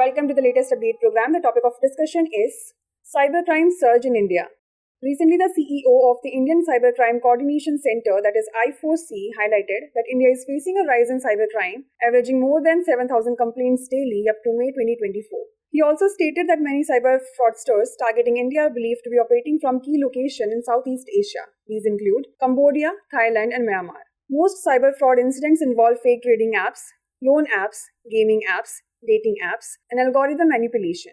Welcome to the latest update program. The topic of discussion is cybercrime surge in India. Recently, the CEO of the Indian Cybercrime Coordination Center, that is I4C, highlighted that India is facing a rise in cybercrime, averaging more than 7,000 complaints daily up to May 2024. He also stated that many cyber fraudsters targeting India are believed to be operating from key locations in Southeast Asia. These include Cambodia, Thailand, and Myanmar. Most cyber fraud incidents involve fake trading apps, loan apps, gaming apps, dating apps, and algorithm manipulation.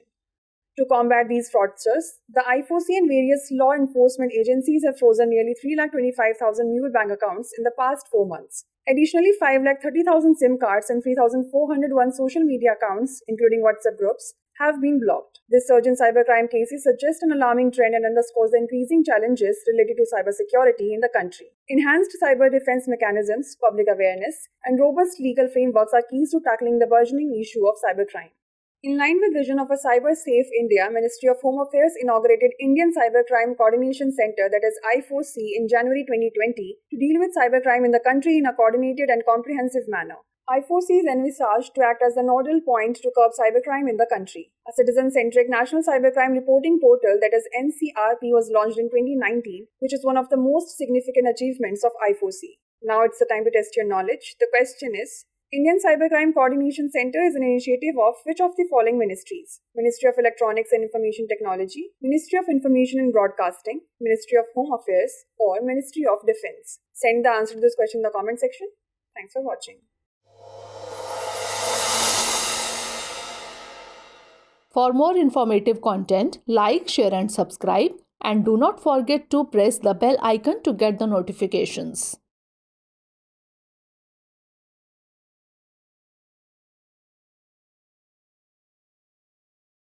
To combat these fraudsters, the I4C and various law enforcement agencies have frozen nearly 325,000 mule bank accounts in the past 4 months. Additionally, 530,000 SIM cards and 3,401 social media accounts, including WhatsApp groups, have been blocked. This surge in cybercrime cases suggests an alarming trend and underscores the increasing challenges related to cybersecurity in the country. Enhanced cyber defense mechanisms, public awareness, and robust legal frameworks are keys to tackling the burgeoning issue of cybercrime. In line with vision of a cyber-safe India, Ministry of Home Affairs inaugurated Indian Cybercrime Coordination Center, that is I4C, in January 2020 to deal with cybercrime in the country in a coordinated and comprehensive manner. I4C is envisaged to act as the nodal point to curb cybercrime in the country. A citizen-centric National Cybercrime Reporting Portal, that is NCRP, was launched in 2019, which is one of the most significant achievements of I4C. Now it's the time to test your knowledge. The question is, Indian Cybercrime Coordination Center is an initiative of which of the following ministries? Ministry of Electronics and Information Technology, Ministry of Information and Broadcasting, Ministry of Home Affairs, or Ministry of Defense? Send the answer to this question in the comment section. Thanks for watching. For more informative content, like, share and subscribe, and do not forget to press the bell icon to get the notifications.